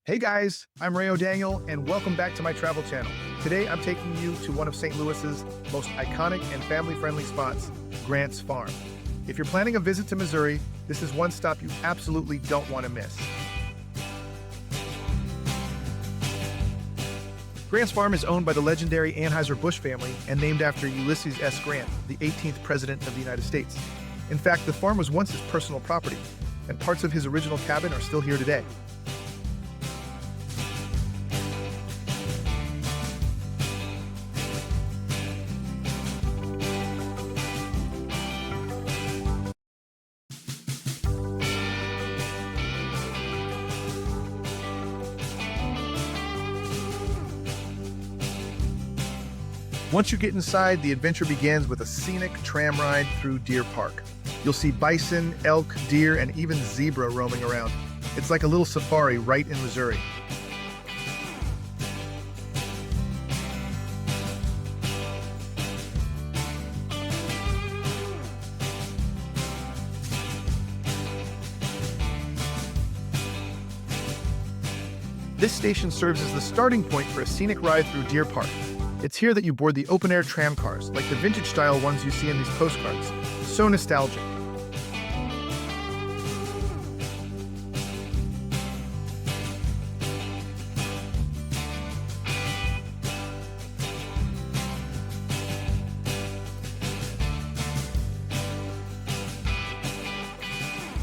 Hey guys, I'm Ray O'Daniel, and welcome back to my travel channel. Today I'm taking you to one of St. Louis's most iconic and family-friendly spots, Grant's Farm. If you're planning a visit to Missouri, this is one stop you absolutely don't want to miss. Grant's Farm is owned by the legendary Anheuser-Busch family and named after Ulysses S. Grant, the 18th President of the United States. In fact, the farm was once his personal property, and parts of his original cabin are still here today. Once you get inside, the adventure begins with a scenic tram ride through Deer Park. You'll see bison, elk, deer, and even zebra roaming around. It's like a little safari right in Missouri. This station serves as the starting point for a scenic ride through Deer Park. It's here that you board the open-air tram cars, like the vintage-style ones you see in these postcards. So nostalgic.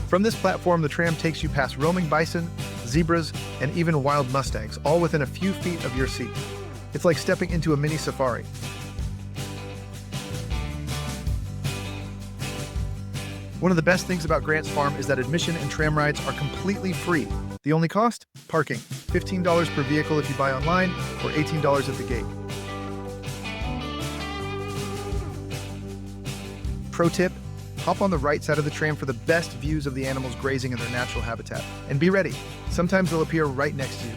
From this platform, the tram takes you past roaming bison, zebras, and even wild mustangs, all within a few feet of your seat. It's like stepping into a mini safari. One of the best things about Grant's Farm is that admission and tram rides are completely free. The only cost? Parking. $15 per vehicle if you buy online, or $18 at the gate. Pro tip, hop on the right side of the tram for the best views of the animals grazing in their natural habitat. And be ready, sometimes they'll appear right next to you.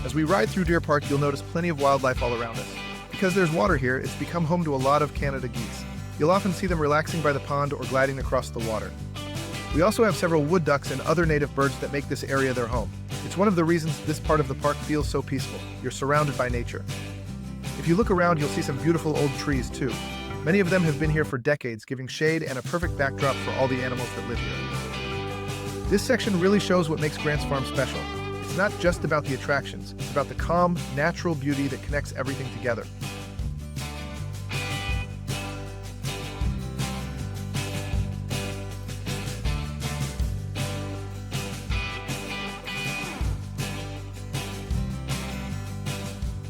As we ride through Deer Park, you'll notice plenty of wildlife all around us. Because there's water here, it's become home to a lot of Canada geese. You'll often see them relaxing by the pond or gliding across the water. We also have several wood ducks and other native birds that make this area their home. It's one of the reasons this part of the park feels so peaceful. You're surrounded by nature. If you look around, you'll see some beautiful old trees too. Many of them have been here for decades, giving shade and a perfect backdrop for all the animals that live here. This section really shows what makes Grant's Farm special. It's not just about the attractions, it's about the calm, natural beauty that connects everything together.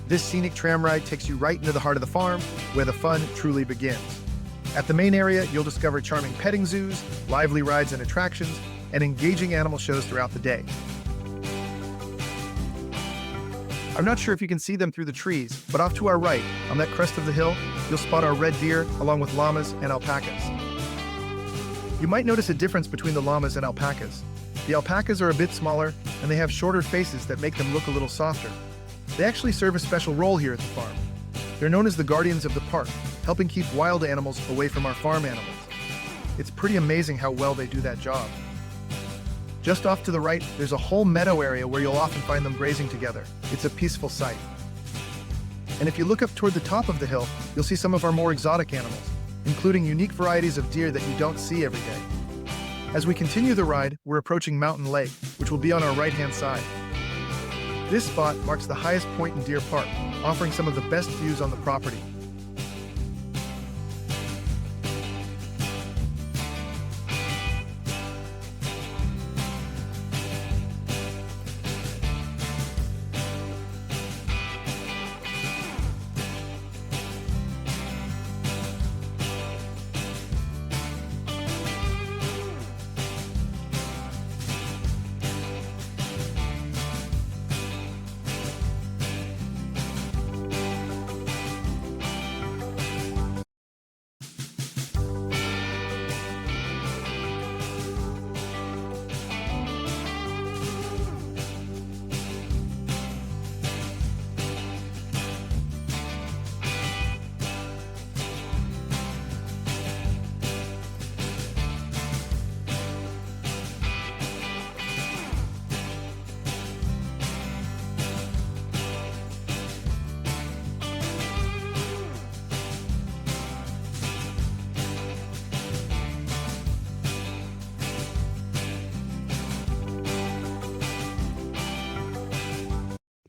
This scenic tram ride takes you right into the heart of the farm, where the fun truly begins. At the main area, you'll discover charming petting zoos, lively rides and attractions, and engaging animal shows throughout the day. I'm not sure if you can see them through the trees, but off to our right, on that crest of the hill, you'll spot our red deer along with llamas and alpacas. You might notice a difference between the llamas and alpacas. The alpacas are a bit smaller, and they have shorter faces that make them look a little softer. They actually serve a special role here at the farm. They're known as the guardians of the park, helping keep wild animals away from our farm animals. It's pretty amazing how well they do that job. Just off to the right, there's a whole meadow area where you'll often find them grazing together. It's a peaceful sight. And if you look up toward the top of the hill, you'll see some of our more exotic animals, including unique varieties of deer that you don't see every day. As we continue the ride, we're approaching Mountain Lake, which will be on our right-hand side. This spot marks the highest point in Deer Park, offering some of the best views on the property.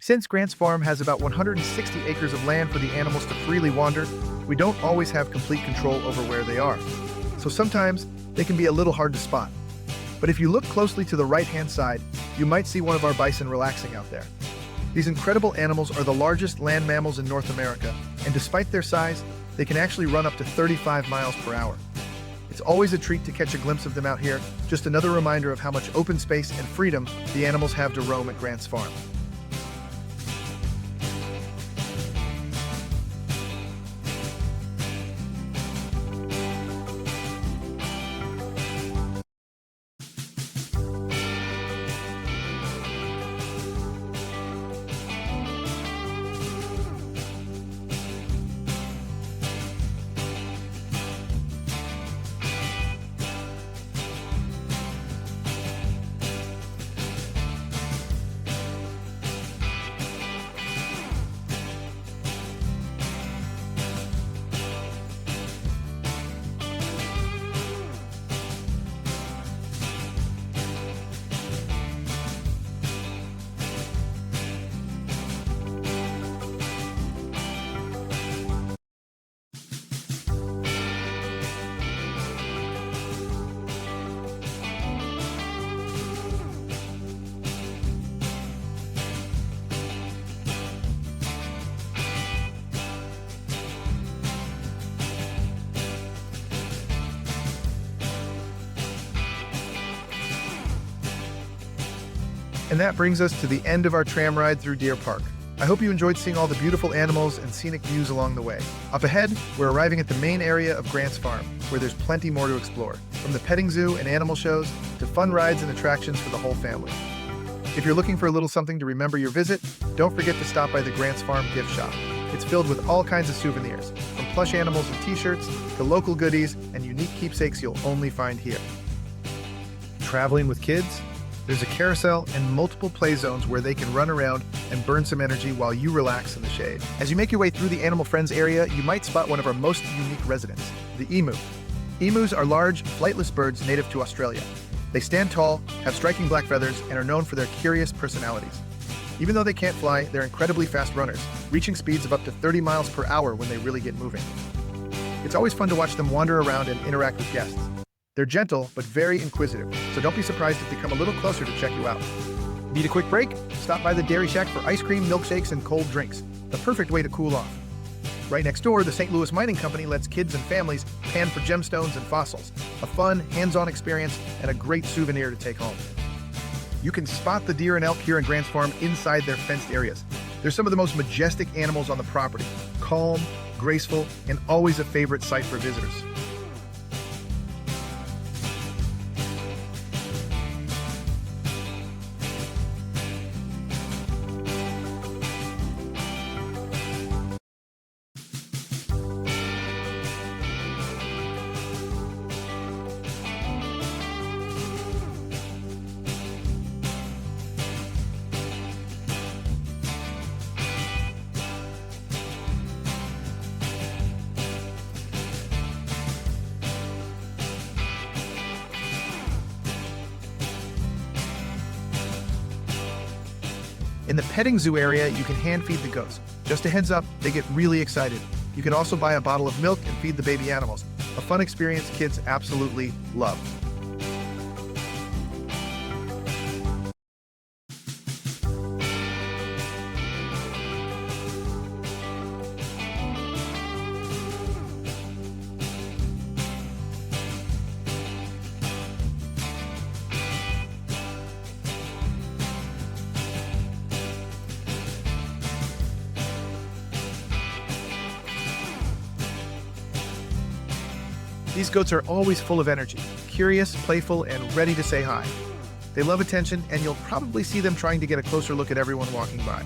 Since Grant's Farm has about 160 acres of land for the animals to freely wander, we don't always have complete control over where they are. So sometimes they can be a little hard to spot. But if you look closely to the right-hand side, you might see one of our bison relaxing out there. These incredible animals are the largest land mammals in North America, and despite their size, they can actually run up to 35 miles per hour. It's always a treat to catch a glimpse of them out here, just another reminder of how much open space and freedom the animals have to roam at Grant's Farm. And that brings us to the end of our tram ride through Deer Park. I hope you enjoyed seeing all the beautiful animals and scenic views along the way. Up ahead, we're arriving at the main area of Grant's Farm, where there's plenty more to explore, from the petting zoo and animal shows to fun rides and attractions for the whole family. If you're looking for a little something to remember your visit, don't forget to stop by the Grant's Farm gift shop. It's filled with all kinds of souvenirs, from plush animals and t-shirts to local goodies and unique keepsakes you'll only find here. Traveling with kids? There's a carousel and multiple play zones where they can run around and burn some energy while you relax in the shade. As you make your way through the Animal Friends area, you might spot one of our most unique residents, the emu. Emus are large, flightless birds native to Australia. They stand tall, have striking black feathers, and are known for their curious personalities. Even though they can't fly, they're incredibly fast runners, reaching speeds of up to 30 miles per hour when they really get moving. It's always fun to watch them wander around and interact with guests. They're gentle, but very inquisitive, so don't be surprised if they come a little closer to check you out. Need a quick break? Stop by the Dairy Shack for ice cream, milkshakes, and cold drinks. The perfect way to cool off. Right next door, the St. Louis Mining Company lets kids and families pan for gemstones and fossils. A fun, hands-on experience and a great souvenir to take home. You can spot the deer and elk here in Grant's Farm inside their fenced areas. They're some of the most majestic animals on the property. Calm, graceful, and always a favorite sight for visitors. In the petting zoo area, you can hand feed the goats. Just a heads up, they get really excited. You can also buy a bottle of milk and feed the baby animals. A fun experience kids absolutely love. These goats are always full of energy, curious, playful, and ready to say hi. They love attention, and you'll probably see them trying to get a closer look at everyone walking by.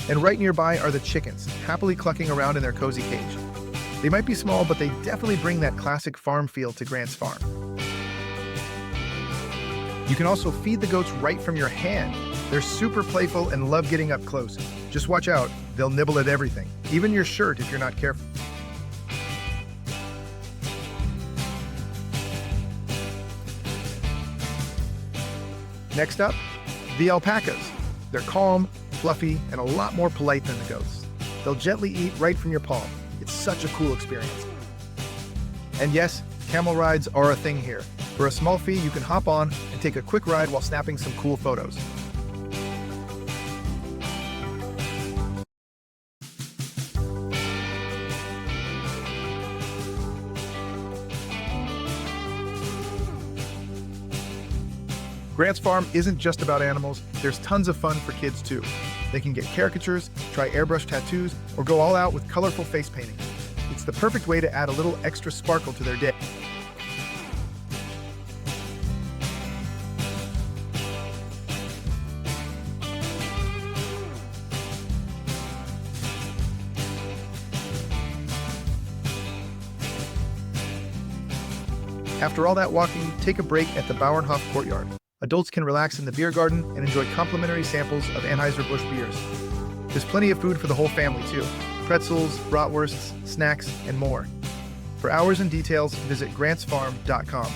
And right nearby are the chickens, happily clucking around in their cozy cage. They might be small, but they definitely bring that classic farm feel to Grant's Farm. You can also feed the goats right from your hand. They're super playful and love getting up close. Just watch out, they'll nibble at everything, even your shirt if you're not careful. Next up, the alpacas. They're calm, fluffy, and a lot more polite than the ghosts. They'll gently eat right from your palm. It's such a cool experience. And yes, camel rides are a thing here. For a small fee, you can hop on and take a quick ride while snapping some cool photos. Grant's Farm isn't just about animals, there's tons of fun for kids too. They can get caricatures, try airbrush tattoos, or go all out with colorful face painting. It's the perfect way to add a little extra sparkle to their day. After all that walking, take a break at the Bauernhof Courtyard. Adults can relax in the beer garden and enjoy complimentary samples of Anheuser-Busch beers. There's plenty of food for the whole family too. Pretzels, bratwursts, snacks, and more. For hours and details, visit grantsfarm.com.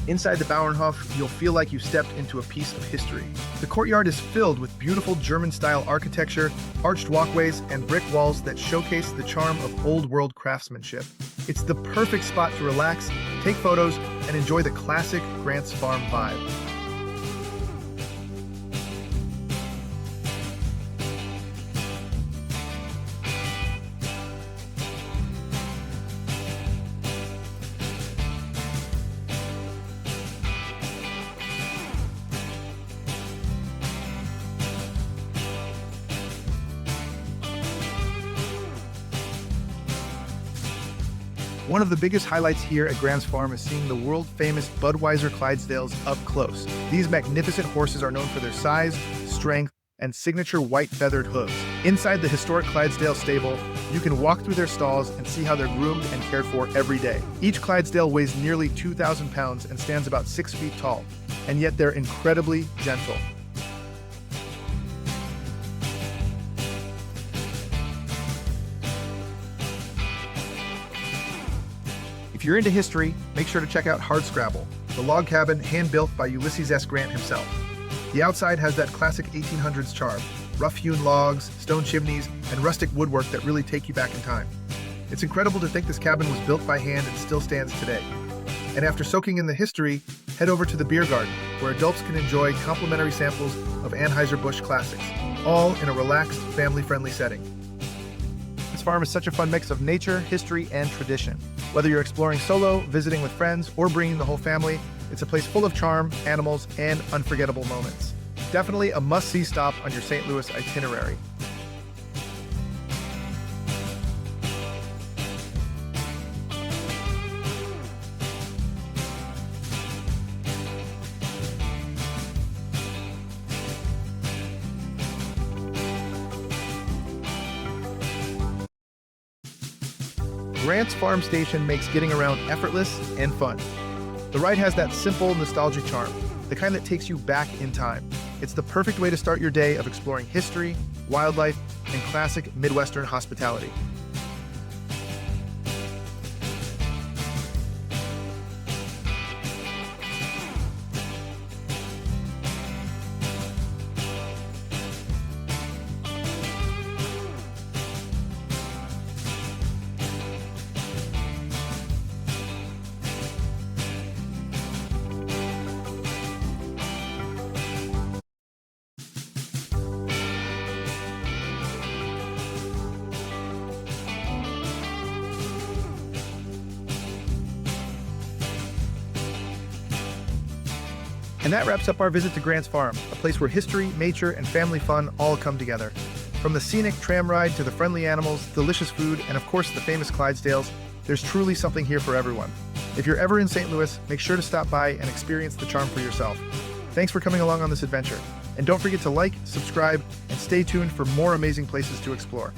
Inside the Bauernhof, you'll feel like you've stepped into a piece of history. The courtyard is filled with beautiful German-style architecture, arched walkways, and brick walls that showcase the charm of old-world craftsmanship. It's the perfect spot to relax, take photos, and enjoy the classic Grant's Farm vibe. One of the biggest highlights here at Grant's Farm is seeing the world-famous Budweiser Clydesdales up close. These magnificent horses are known for their size, strength, and signature white feathered hooves. Inside the historic Clydesdale stable, you can walk through their stalls and see how they're groomed and cared for every day. Each Clydesdale weighs nearly 2,000 pounds and stands about 6 feet tall, and yet they're incredibly gentle. If you're into history, make sure to check out Hardscrabble, the log cabin hand-built by Ulysses S. Grant himself. The outside has that classic 1800s charm, rough-hewn logs, stone chimneys, and rustic woodwork that really take you back in time. It's incredible to think this cabin was built by hand and still stands today. And after soaking in the history, head over to the beer garden, where adults can enjoy complimentary samples of Anheuser-Busch classics, all in a relaxed, family-friendly setting. This farm is such a fun mix of nature, history, and tradition. Whether you're exploring solo, visiting with friends, or bringing the whole family, it's a place full of charm, animals, and unforgettable moments. Definitely a must-see stop on your St. Louis itinerary. Grant's Farm Station makes getting around effortless and fun. The ride has that simple, nostalgic charm, the kind that takes you back in time. It's the perfect way to start your day of exploring history, wildlife, and classic Midwestern hospitality. And that wraps up our visit to Grant's Farm, a place where history, nature, and family fun all come together. From the scenic tram ride to the friendly animals, delicious food, and of course the famous Clydesdales, there's truly something here for everyone. If you're ever in St. Louis, make sure to stop by and experience the charm for yourself. Thanks for coming along on this adventure. And don't forget to like, subscribe, and stay tuned for more amazing places to explore.